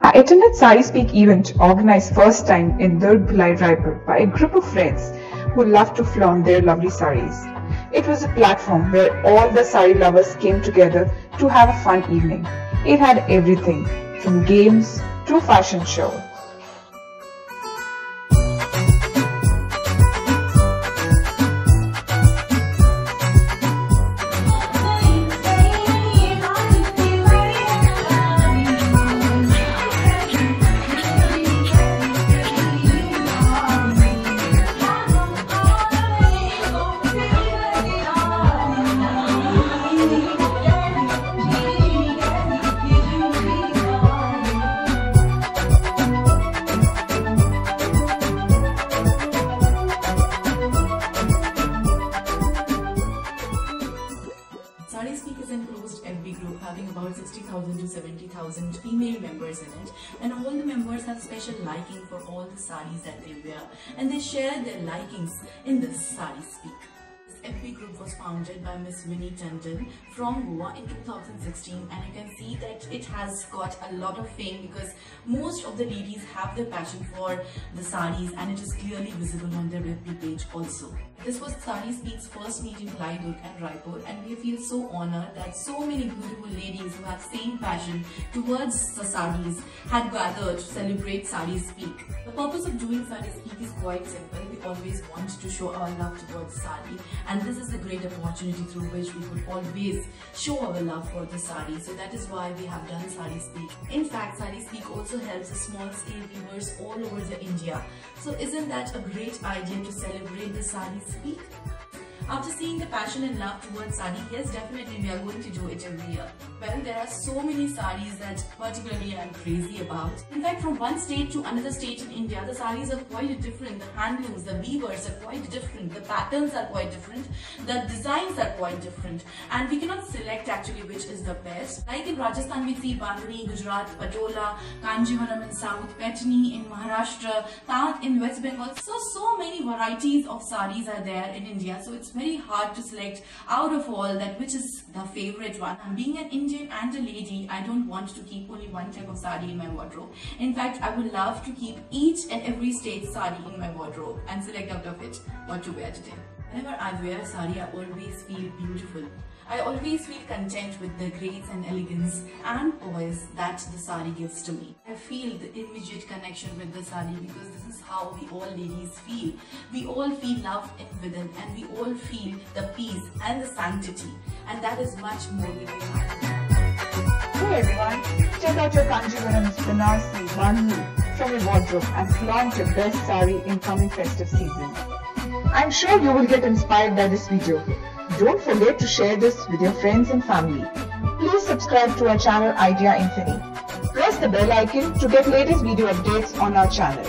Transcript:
I attended Saree Speak Event organized first time in Durg, Raipur by a group of friends who love to flaunt their lovely sarees. It was a platform where all the saree lovers came together to have a fun evening. It had everything from games to fashion show. Saree Speak is an closed FB group having about 60,000 to 70,000 female members in it, and all the members have special liking for all the sarees that they wear, and they share their likings in this Saree Speak. This FB group was founded by Ms Vini Tandon from Goa in 2016, and you can see that it has got a lot of fame because most of the ladies have their passion for the sarees, and it is clearly visible on their FB page also. This was Saree Speak's first meet in Durg and Raipur, and we feel so honored that so many beautiful ladies who have same passion towards the sarees had gathered to celebrate Saree Speak. The purpose of doing Saree Speak is quite simple. We always want to show our love towards saree, and this is a great opportunity through which we could always show our love for the saree. So that is why we have done Saree Speak. In fact, Saree Speak also helps the small scale viewers all over the India. So isn't that a great idea to celebrate the Saree Speak? After seeing the passion and love towards saree, yes, definitely we are going to do it every year. Well, there are so many sarees that particularly I am crazy about. In fact, from one state to another state in India, the sarees are quite different. The handlooms, the weavers are quite different. The patterns are quite different. The designs are quite different. And we cannot select actually which is the best. Like in Rajasthan, we see Bandhani, Gujarat, Patola, Kanjivaram in South, Patni in Maharashtra, Tat in West Bengal. So many varieties of sarees are there in India. So it's very hard to select out of all that which is the favorite one. And being an Indian and a lady, I don't want to keep only one type of saree in my wardrobe. In fact, I would love to keep each and every state's saree in my wardrobe and select out of it what to wear today. Whenever I wear a saree, I always feel beautiful. I always feel content with the grace and elegance and poise that the saree gives to me. I feel the immediate connection with the saree because this is how we all ladies feel. We all feel love within, and we all feel the peace and the sanctity, and that is much more than we have. Hey everyone, check out your Kanjivaram, Banarsi, Bandhani from your wardrobe and flaunt your best saree in coming festive season. I'm sure you will get inspired by this video. Don't forget to share this with your friends and family. Please subscribe to our channel Idea INFINI. Press the bell icon to get latest video updates on our channel.